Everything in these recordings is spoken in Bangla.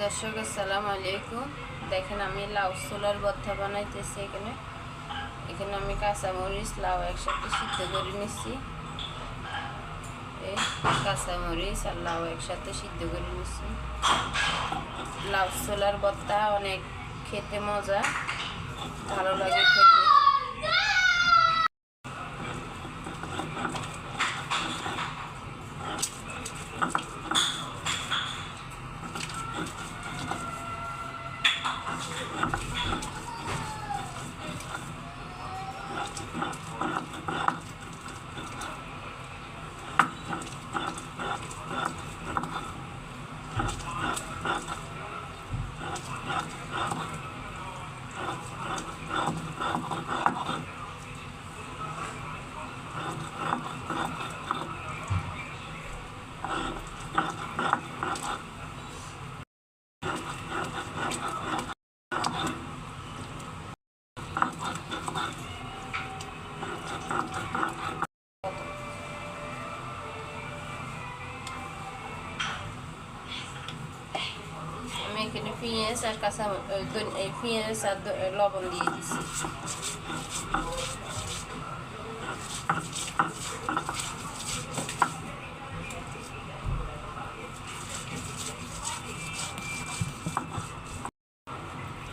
দর্শক আসসালামু আলাইকুম। দেখেন আমি লাউ ছোলার ভর্তা বানাইতেছি। এখানে আমি কাঁচামরিচ লাউ একসাথে সিদ্ধ করে নিচ্ছি। এই কাঁচামরিচ আর লাউ একসাথে সিদ্ধ করে নিচ্ছি। লাউ ছোলার ভর্তা অনেক খেতে মজা, ভালো লাগে খেতে। আমি এখানে পেঁয়াজ আর পেঁয়াজ আর লবণ দিয়ে দিচ্ছি।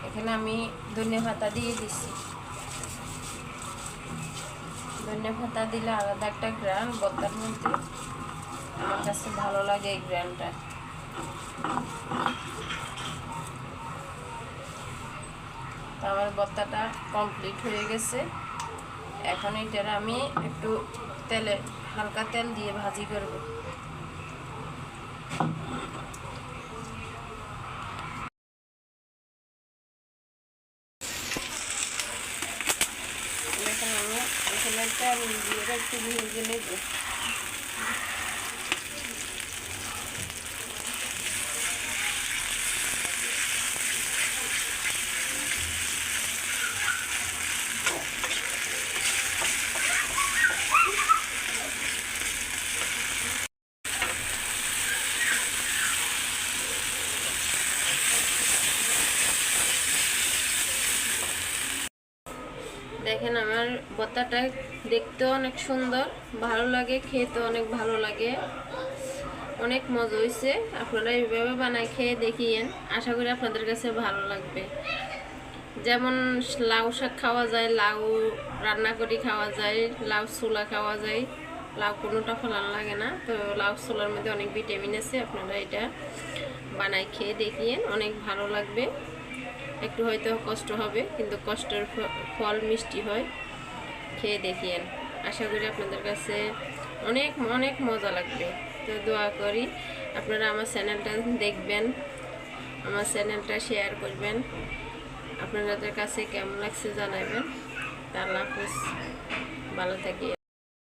এখানে আমি ধনিয়া পাতা দিয়ে দিচ্ছি। ধনিয়া পাতা দিলে আলাদা একটা গ্রান ভর্তার মধ্যে, আমার কাছে ভালো লাগে এই গ্রানটা। তো আমার ভর্তাটা কমপ্লিট হয়ে গেছে। এখন এটার আমি একটু হালকা তেল দিয়ে ভাজি করব। এখন আমি এখানে তেল দিয়ে একটু ভেজে নেব। দেখেন আমার ভর্তাটা দেখতেও অনেক সুন্দর, ভালো লাগে, খেতে অনেক ভালো লাগে, অনেক মজা হয়েছে। আপনারা এইভাবে বানায় খেয়ে দেখিয়েন, আশা করি আপনাদের কাছে ভালো লাগবে। যেমন লাউ শাক খাওয়া যায়, লাউ রান্না করে খাওয়া যায়, লাউ ছোলা খাওয়া যায়, লাউ কোনোটা ফলান লাগে না। তো লাউ ছোলার মধ্যে অনেক ভিটামিন আছে। আপনারা এটা বানায় খেয়ে দেখিয়েন, অনেক ভালো লাগবে। একটু হয়তো কষ্ট হবে, কিন্তু কষ্টের ফল মিষ্টি হয়। খেয়ে দেখিয়েন, আশা করি আপনাদের কাছে অনেক অনেক মজা লাগবে। তো দোয়া করি আপনারা আমার চ্যানেলটা দেখবেন, আমার চ্যানেলটা শেয়ার করবেন, আপনাদের কাছে কেমন লাগছে জানাবেন। আল্লাহ হাফেজ, ভালো থাকি।